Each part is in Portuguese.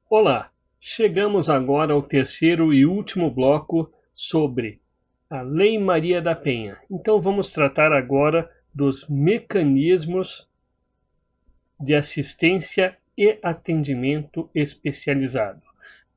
Olá, chegamos agora ao terceiro e último bloco sobre a Lei Maria da Penha. Então vamos tratar agora dos mecanismos de assistência e atendimento especializado.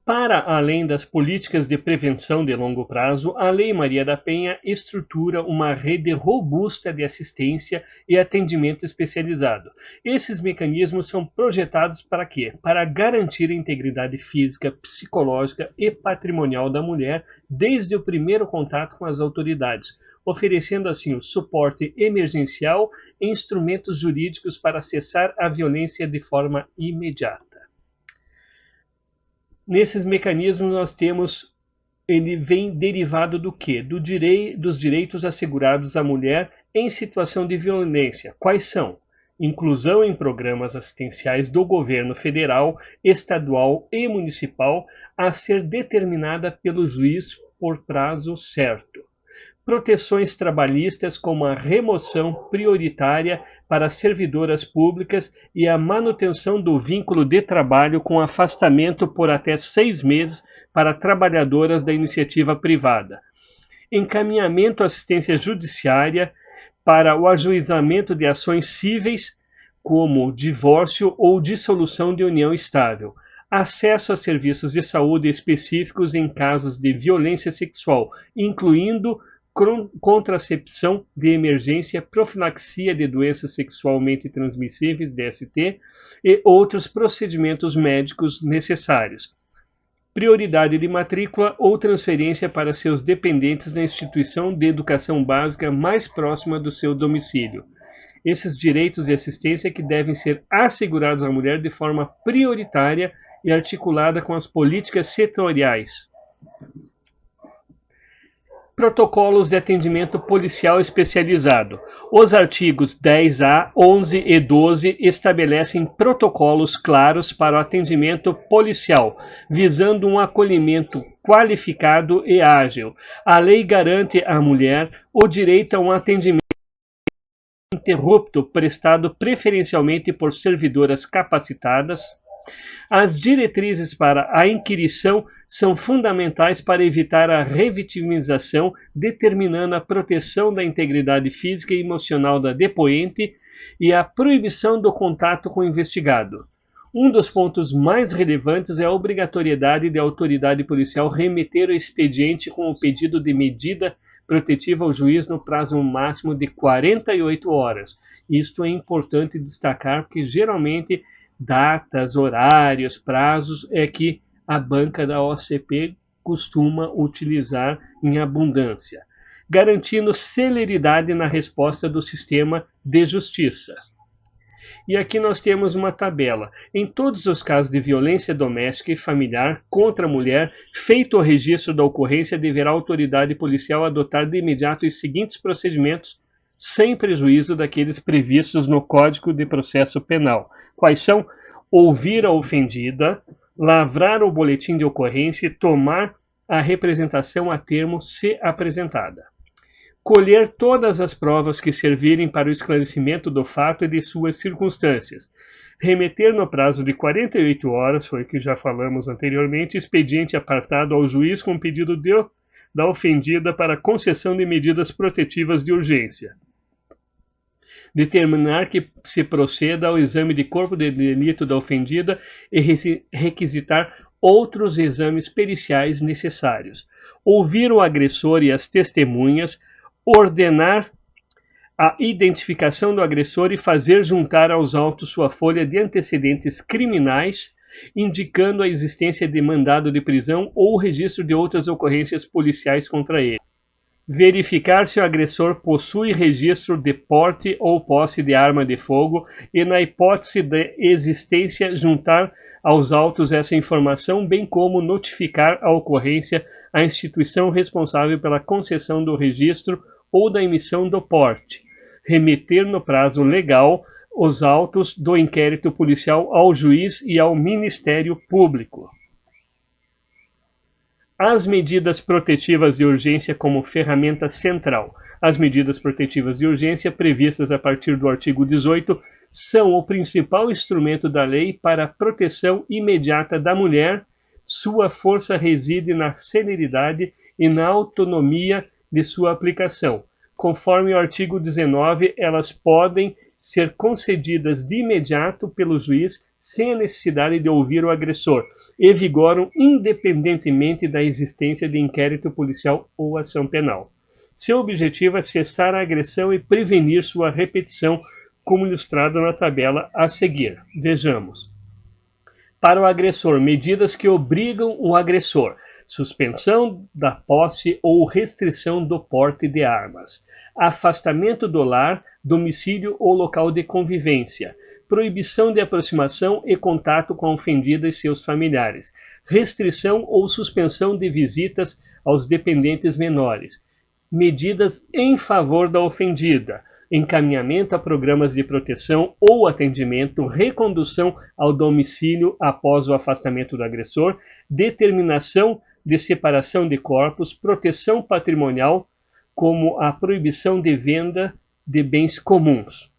Para além das políticas de prevenção de longo prazo, a Lei Maria da Penha estrutura uma rede robusta de assistência e atendimento especializado. Esses mecanismos são projetados para quê? Para garantir a integridade física, psicológica e patrimonial da mulher desde o primeiro contato com as autoridades, oferecendo assim o suporte emergencial e instrumentos jurídicos para cessar a violência de forma imediata. Nesses mecanismos nós temos, ele vem derivado do quê? Dos direitos assegurados à mulher em situação de violência. Quais são? Inclusão em programas assistenciais do governo federal, estadual e municipal, a ser determinada pelo juiz por prazo certo. Proteções trabalhistas como a remoção prioritária para servidoras públicas e a manutenção do vínculo de trabalho com afastamento por até 6 meses para trabalhadoras da iniciativa privada. Encaminhamento à assistência judiciária para o ajuizamento de ações cíveis como divórcio ou dissolução de união estável. Acesso a serviços de saúde específicos em casos de violência sexual, incluindo contracepção de emergência, profilaxia de doenças sexualmente transmissíveis, DST, e outros procedimentos médicos necessários. Prioridade de matrícula ou transferência para seus dependentes na instituição de educação básica mais próxima do seu domicílio. Esses direitos de assistência que devem ser assegurados à mulher de forma prioritária e articulada com as políticas setoriais. Protocolos de atendimento policial especializado. Os artigos 10A, 11 e 12 estabelecem protocolos claros para o atendimento policial, visando um acolhimento qualificado e ágil. A lei garante à mulher o direito a um atendimento ininterrupto prestado preferencialmente por servidoras capacitadas. As diretrizes para a inquirição são fundamentais para evitar a revitimização, determinando a proteção da integridade física e emocional da depoente e a proibição do contato com o investigado. Um dos pontos mais relevantes é a obrigatoriedade da autoridade policial remeter o expediente com o pedido de medida protetiva ao juiz no prazo máximo de 48 horas. Isto é importante destacar porque geralmente datas, horários, prazos é que a banca da OCP costuma utilizar em abundância, garantindo celeridade na resposta do sistema de justiça. E aqui nós temos uma tabela. Em todos os casos de violência doméstica e familiar contra a mulher, feito o registro da ocorrência, deverá a autoridade policial adotar de imediato os seguintes procedimentos, sem prejuízo daqueles previstos no Código de Processo Penal. Quais são? Ouvir a ofendida, lavrar o boletim de ocorrência e tomar a representação a termo se apresentada. Colher todas as provas que servirem para o esclarecimento do fato e de suas circunstâncias. Remeter no prazo de 48 horas, foi o que já falamos anteriormente, expediente apartado ao juiz com pedido da ofendida para concessão de medidas protetivas de urgência. Determinar que se proceda ao exame de corpo de delito da ofendida e requisitar outros exames periciais necessários. Ouvir o agressor e as testemunhas, ordenar a identificação do agressor e fazer juntar aos autos sua folha de antecedentes criminais, indicando a existência de mandado de prisão ou registro de outras ocorrências policiais contra ele. Verificar se o agressor possui registro de porte ou posse de arma de fogo e, na hipótese de existência, juntar aos autos essa informação, bem como notificar a ocorrência à instituição responsável pela concessão do registro ou da emissão do porte. Remeter no prazo legal os autos do inquérito policial ao juiz e ao Ministério Público. As medidas protetivas de urgência como ferramenta central. As medidas protetivas de urgência previstas a partir do artigo 18 são o principal instrumento da lei para a proteção imediata da mulher. Sua força reside na celeridade e na autonomia de sua aplicação. Conforme o artigo 19, elas podem ser concedidas de imediato pelo juiz sem a necessidade de ouvir o agressor e vigoram independentemente da existência de inquérito policial ou ação penal. Seu objetivo é cessar a agressão e prevenir sua repetição, como ilustrado na tabela a seguir. Vejamos. Para o agressor, medidas que obrigam o agressor: suspensão da posse ou restrição do porte de armas, afastamento do lar, domicílio ou local de convivência, proibição de aproximação e contato com a ofendida e seus familiares, restrição ou suspensão de visitas aos dependentes menores, medidas em favor da ofendida, encaminhamento a programas de proteção ou atendimento, recondução ao domicílio após o afastamento do agressor, determinação de separação de corpos, proteção patrimonial, como a proibição de venda de bens comuns.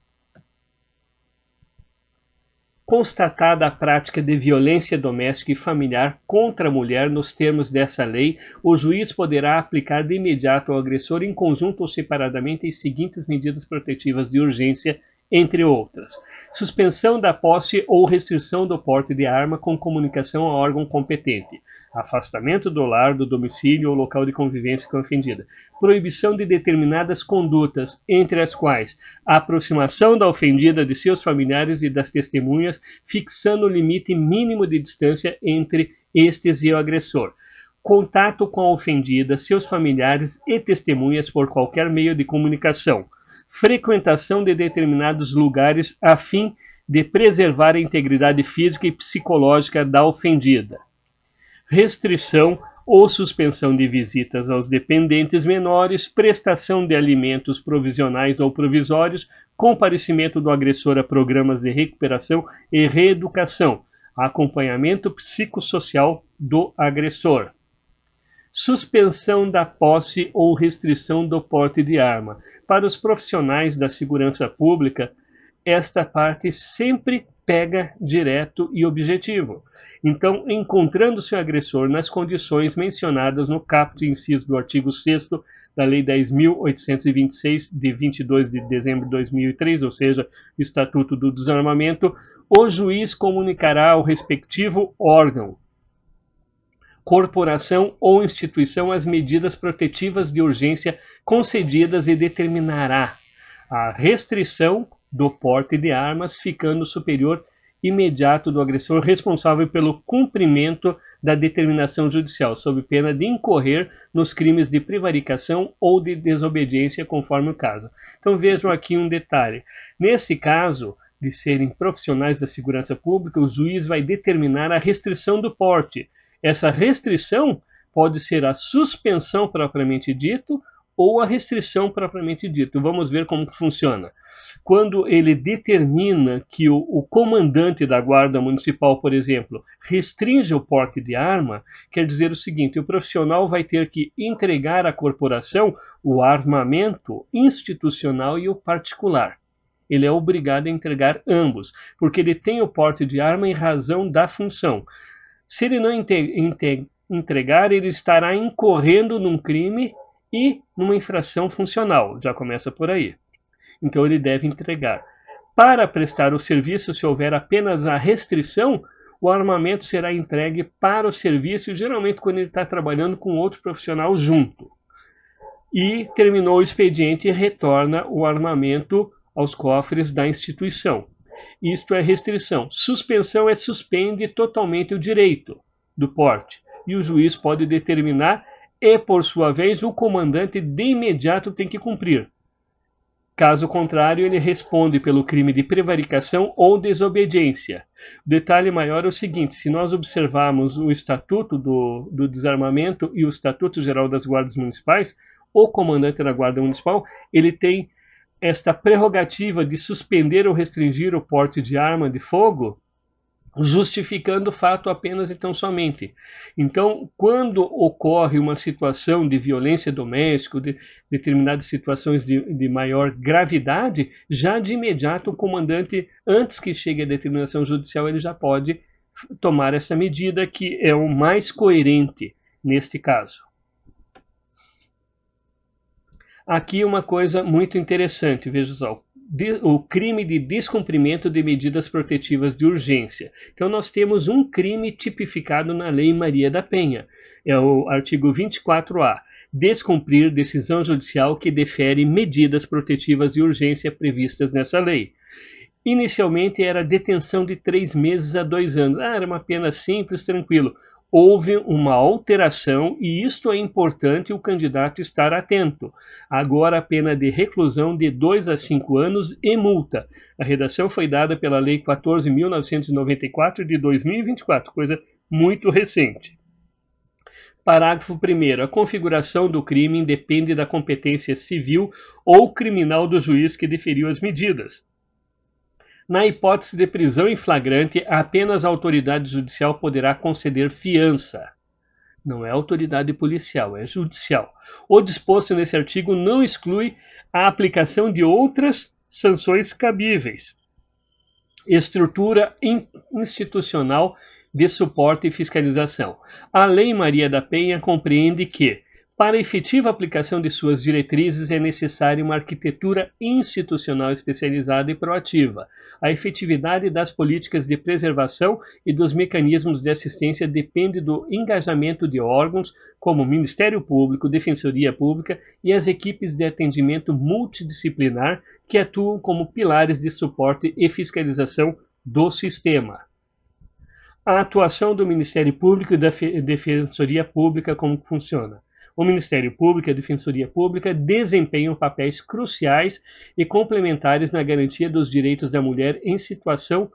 Constatada a prática de violência doméstica e familiar contra a mulher nos termos dessa lei, o juiz poderá aplicar de imediato ao agressor, em conjunto ou separadamente, as seguintes medidas protetivas de urgência, entre outras: suspensão da posse ou restrição do porte de arma com comunicação ao órgão competente, afastamento do lar, do domicílio ou local de convivência com a ofendida, proibição de determinadas condutas, entre as quais a aproximação da ofendida de seus familiares e das testemunhas, fixando o limite mínimo de distância entre estes e o agressor, contato com a ofendida, seus familiares e testemunhas por qualquer meio de comunicação, frequentação de determinados lugares a fim de preservar a integridade física e psicológica da ofendida, restrição ou suspensão de visitas aos dependentes menores, prestação de alimentos provisionais ou provisórios, comparecimento do agressor a programas de recuperação e reeducação, acompanhamento psicossocial do agressor. Suspensão da posse ou restrição do porte de arma. Para os profissionais da segurança pública, esta parte sempre pega direto e objetivo. Então, encontrando seu agressor nas condições mencionadas no caput inciso do artigo 6º da Lei 10.826, de 22 de dezembro de 2003, ou seja, Estatuto do Desarmamento, o juiz comunicará ao respectivo órgão, corporação ou instituição as medidas protetivas de urgência concedidas e determinará a restrição do porte de armas, ficando superior imediato do agressor responsável pelo cumprimento da determinação judicial, sob pena de incorrer nos crimes de prevaricação ou de desobediência, conforme o caso. Então vejam aqui um detalhe. Nesse caso de serem profissionais da segurança pública, o juiz vai determinar a restrição do porte. Essa restrição pode ser a suspensão propriamente dito ou a restrição propriamente dito. Vamos ver como funciona. Quando ele determina que o comandante da guarda municipal, por exemplo, restringe o porte de arma, quer dizer o seguinte: o profissional vai ter que entregar à corporação o armamento institucional e o particular. Ele é obrigado a entregar ambos, porque ele tem o porte de arma em razão da função. Se ele não entregar, ele estará incorrendo num crime e numa infração funcional. Já começa por aí. Então ele deve entregar. Para prestar o serviço, se houver apenas a restrição, o armamento será entregue para o serviço, geralmente quando ele está trabalhando com outro profissional junto. E terminou o expediente e retorna o armamento aos cofres da instituição. Isto é restrição. Suspensão é suspende totalmente o direito do porte. E o juiz pode determinar e, por sua vez, o comandante de imediato tem que cumprir. Caso contrário, ele responde pelo crime de prevaricação ou desobediência. O detalhe maior é o seguinte: se nós observarmos o Estatuto do Desarmamento e o Estatuto Geral das Guardas Municipais, o comandante da Guarda Municipal, ele tem esta prerrogativa de suspender ou restringir o porte de arma de fogo justificando o fato apenas e tão somente. Então, quando ocorre uma situação de violência doméstica, de determinadas situações de maior gravidade, já de imediato o comandante, antes que chegue a determinação judicial, ele já pode tomar essa medida, que é o mais coerente neste caso. Aqui uma coisa muito interessante, veja só, o crime de descumprimento de medidas protetivas de urgência. Então nós temos um crime tipificado na Lei Maria da Penha, é o artigo 24A, descumprir decisão judicial que defere medidas protetivas de urgência previstas nessa lei. Inicialmente era detenção de 3 meses a 2 anos. Era uma pena simples, tranquilo. Houve uma alteração e isto é importante o candidato estar atento. Agora a pena de reclusão de 2 a 5 anos e multa. A redação foi dada pela Lei 14.994 de 2024, coisa muito recente. Parágrafo 1º. A configuração do crime independe da competência civil ou criminal do juiz que deferiu as medidas. Na hipótese de prisão em flagrante, apenas a autoridade judicial poderá conceder fiança. Não é autoridade policial, é judicial. O disposto nesse artigo não exclui a aplicação de outras sanções cabíveis. Estrutura institucional de suporte e fiscalização. A Lei Maria da Penha compreende que, para a efetiva aplicação de suas diretrizes, é necessária uma arquitetura institucional especializada e proativa. A efetividade das políticas de preservação e dos mecanismos de assistência depende do engajamento de órgãos como o Ministério Público, Defensoria Pública e as equipes de atendimento multidisciplinar que atuam como pilares de suporte e fiscalização do sistema. A atuação do Ministério Público e da Defensoria Pública, como funciona? O Ministério Público e a Defensoria Pública desempenham papéis cruciais e complementares na garantia dos direitos da mulher em situação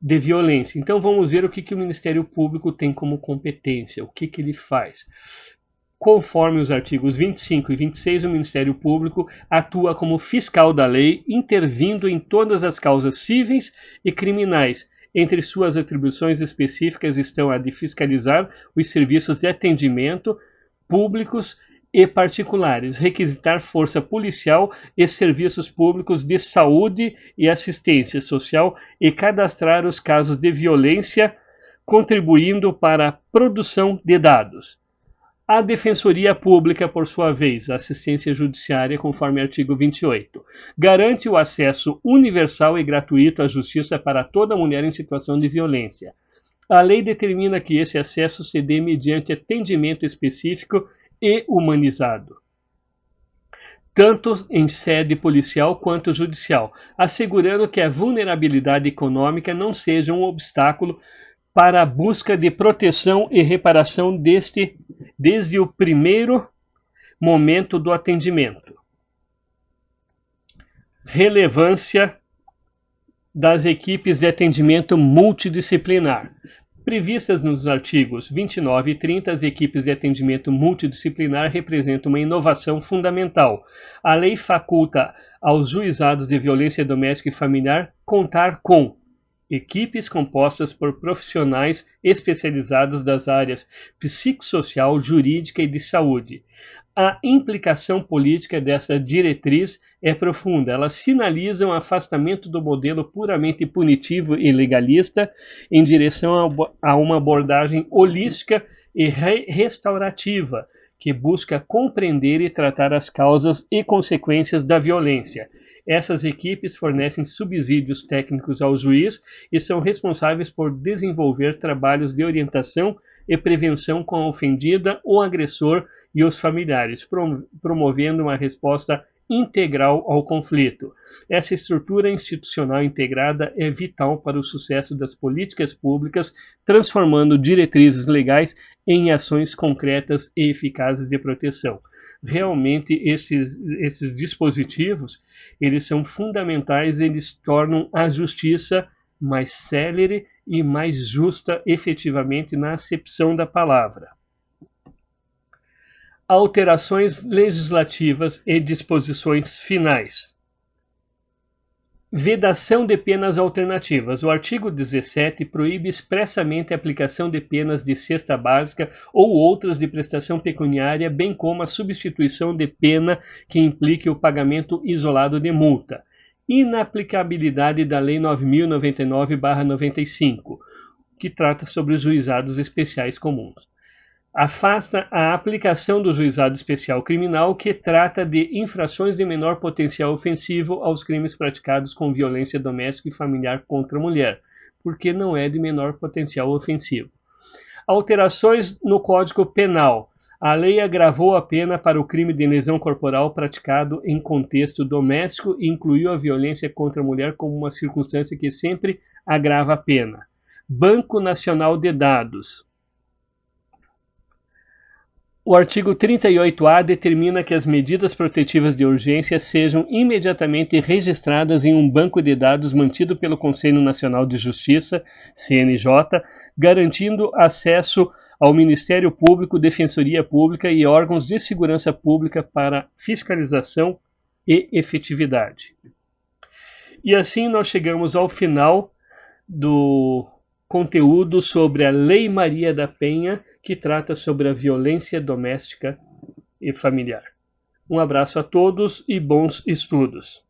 de violência. Então vamos ver o que o Ministério Público tem como competência, o que ele faz. Conforme os artigos 25 e 26, o Ministério Público atua como fiscal da lei, intervindo em todas as causas cíveis e criminais. Entre suas atribuições específicas estão a de fiscalizar os serviços de atendimento públicos e particulares, requisitar força policial e serviços públicos de saúde e assistência social e cadastrar os casos de violência, contribuindo para a produção de dados. A Defensoria Pública, por sua vez, a assistência judiciária, conforme artigo 28, garante o acesso universal e gratuito à justiça para toda mulher em situação de violência. A lei determina que esse acesso se dê mediante atendimento específico e humanizado, tanto em sede policial quanto judicial, assegurando que a vulnerabilidade econômica não seja um obstáculo para a busca de proteção e reparação desde o primeiro momento do atendimento. Relevância das equipes de atendimento multidisciplinar. Previstas nos artigos 29 e 30, as equipes de atendimento multidisciplinar representam uma inovação fundamental. A lei faculta aos juizados de violência doméstica e familiar contar com equipes compostas por profissionais especializados das áreas psicossocial, jurídica e de saúde. A implicação política dessa diretriz é profunda. Elas sinalizam o afastamento do modelo puramente punitivo e legalista em direção a uma abordagem holística e restaurativa que busca compreender e tratar as causas e consequências da violência. Essas equipes fornecem subsídios técnicos ao juiz e são responsáveis por desenvolver trabalhos de orientação e prevenção com a ofendida, o agressor e os familiares, promovendo uma resposta integral ao conflito. Essa estrutura institucional integrada é vital para o sucesso das políticas públicas, transformando diretrizes legais em ações concretas e eficazes de proteção. Realmente, esses dispositivos, eles são fundamentais, eles tornam a justiça mais célere e mais justa efetivamente na acepção da palavra. Alterações legislativas e disposições finais. Vedação de penas alternativas. O artigo 17 proíbe expressamente a aplicação de penas de cesta básica ou outras de prestação pecuniária, bem como a substituição de pena que implique o pagamento isolado de multa. Inaplicabilidade da Lei 9.099/95, que trata sobre os juizados especiais comuns. Afasta a aplicação do juizado especial criminal, que trata de infrações de menor potencial ofensivo aos crimes praticados com violência doméstica e familiar contra a mulher, porque não é de menor potencial ofensivo. Alterações no Código Penal. A lei agravou a pena para o crime de lesão corporal praticado em contexto doméstico e incluiu a violência contra a mulher como uma circunstância que sempre agrava a pena. Banco Nacional de Dados. O artigo 38-A determina que as medidas protetivas de urgência sejam imediatamente registradas em um banco de dados mantido pelo Conselho Nacional de Justiça, CNJ, garantindo acesso ao Ministério Público, Defensoria Pública e órgãos de segurança pública para fiscalização e efetividade. E assim nós chegamos ao final do conteúdo sobre a Lei Maria da Penha, que trata sobre a violência doméstica e familiar. Um abraço a todos e bons estudos.